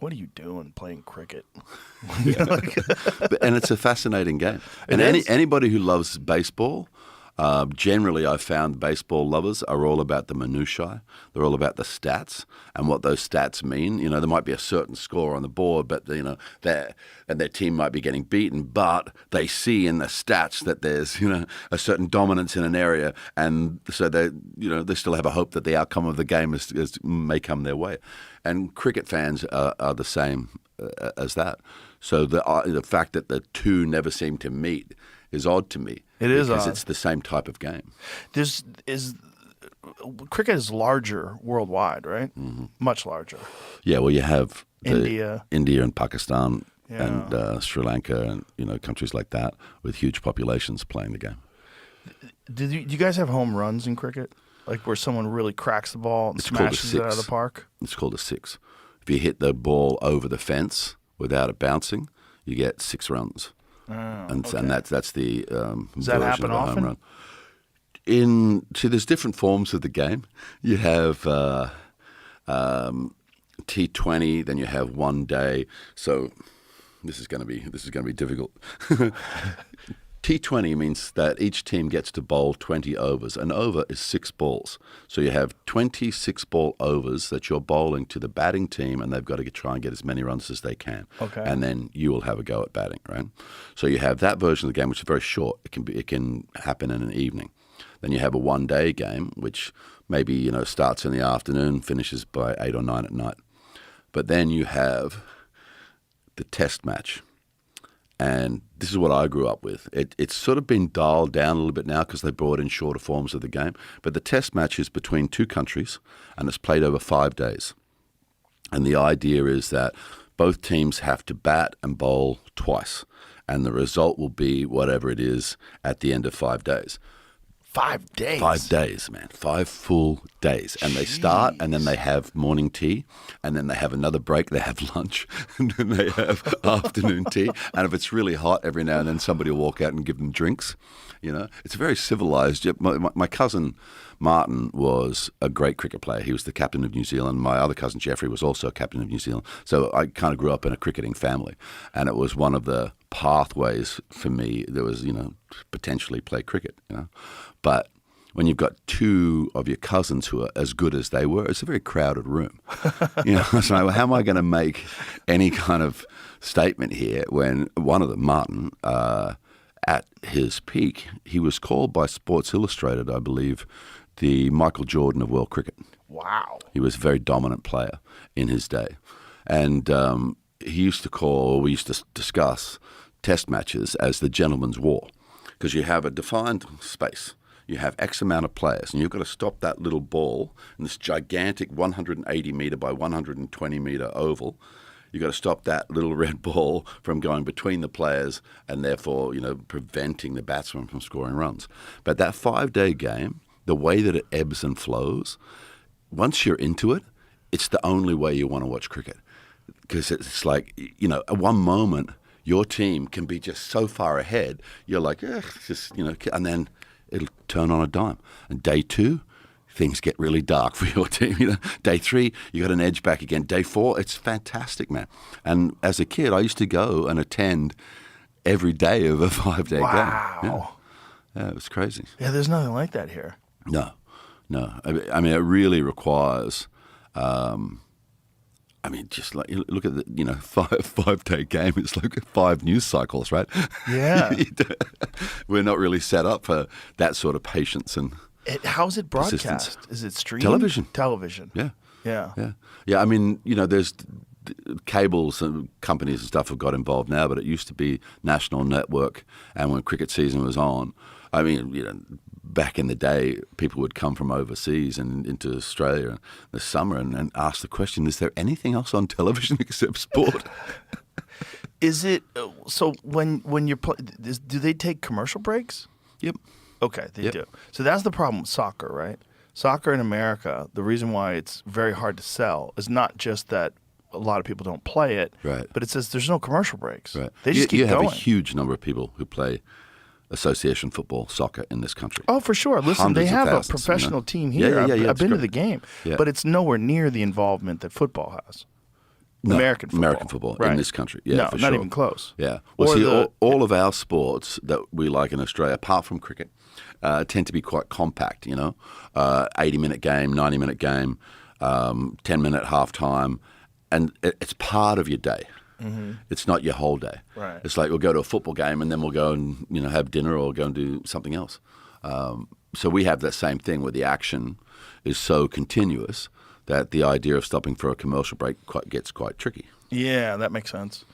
what are you doing playing cricket? And it's a fascinating game. And anybody who loves baseball, generally I've found baseball lovers are all about the minutiae. They're all about the stats and what those stats mean. You know, there might be a certain score on the board, but their team might be getting beaten, but they see in the stats that there's a certain dominance in an area, and so they still have a hope that the outcome of the game may come their way. And cricket fans are the same as that. So the fact that the two never seem to meet is odd to me. It is because odd. It's the same type of game. Cricket is larger worldwide, right? Mm-hmm. Much larger. Yeah, well, you have India and Pakistan Yeah. and Sri Lanka and countries like that with huge populations playing the game. Do you guys have home runs in cricket? Like where someone really cracks the ball and It's called a smashes it out of the six. park? It's called a six. If you hit the ball over the fence without it bouncing, you get 6 runs. And that's the Does that version happen of a often? home run. There's different forms of the game. You have T20, then you have 1 day. So this is going to be difficult. T20 means that each team gets to bowl 20 overs. An over is 6 balls. So you have 26 ball overs that you're bowling to the batting team, and they've got to try and get as many runs as they can. Okay. And then you will have a go at batting, right? So you have that version of the game, which is very short. It can happen in an evening. Then you have a 1 day game, which maybe starts in the afternoon, finishes by 8 or 9 at night. But then you have the test match. And this is what I grew up with. It's sort of been dialed down a little bit now because they brought in shorter forms of the game. But the test match is between 2 countries, and it's played over 5 days. And the idea is that both teams have to bat and bowl twice. And the result will be whatever it is at the end of 5 days. 5 days? 5 days, man. 5 full days. And they start, and then they have morning tea, and then they have another break. They have lunch, and then they have afternoon tea. And if it's really hot, every now and then somebody will walk out and give them drinks. It's very civilized. My cousin Martin was a great cricket player. He was the captain of New Zealand. My other cousin Jeffrey was also captain of New Zealand. So I kind of grew up in a cricketing family, and it was one of the pathways for me. There was, potentially play cricket, But when you've got 2 of your cousins who are as good as they were, it's a very crowded room. So how am I going to make any kind of statement here when one of them, Martin, at his peak, he was called by Sports Illustrated, I believe, the Michael Jordan of world cricket. Wow. He was a very dominant player in his day. And we used to discuss test matches as the gentleman's war, because you have a defined space. You have X amount of players, and you've got to stop that little ball in this gigantic 180-meter by 120-meter oval. You've got to stop that little red ball from going between the players and therefore, preventing the batsman from scoring runs. But that 5-day game, the way that it ebbs and flows, once you're into it, it's the only way you want to watch cricket. Because it's like, at one moment, your team can be just so far ahead, you're like, and then it'll turn on a dime. And day 2, things get really dark for your team. Day 3, you got an edge back again. Day 4, it's fantastic, man. And as a kid, I used to go and attend every day of a 5-day game. Yeah, it was crazy. Yeah, there's nothing like that here. No. I mean, it really requires. Just like look at the 5-day game. It's like 5 news cycles, right? Yeah. We're not really set up for that sort of patience and. How's it broadcast? Persistence. Is it streamed? Television. Yeah. Yeah. I mean, there's cables and companies and stuff have got involved now, but it used to be national network. And when cricket season was on, I mean, back in the day, people would come from overseas and into Australia in the summer and ask the question: is there anything else on television except sport? Is it so? When you're do they take commercial breaks? Yep. Okay, they do. So that's the problem with soccer, right? Soccer in America, the reason why it's very hard to sell is not just that a lot of people don't play it, right? But it says there's no commercial breaks. Right. They just keep going. You have a huge number of people who play association football, soccer in this country. Oh, for sure. Listen, Hundreds they have of thousands, a professional team here. Yeah, I've been to great. the game, Yeah. but it's nowhere near the involvement that football has. No, American football. American football Right. in this country. Yeah, No, for not sure. even close. Yeah. Well, Or see, all of our sports that we like in Australia, apart from cricket, tend to be quite compact, 80-minute game, 90-minute game, 10-minute halftime, and it's part of your day. It's not your whole day. Right. It's like we'll go to a football game and then we'll go and have dinner or go and do something else. So we have that same thing where the action is so continuous that the idea of stopping for a commercial break gets quite tricky. Yeah, that makes sense.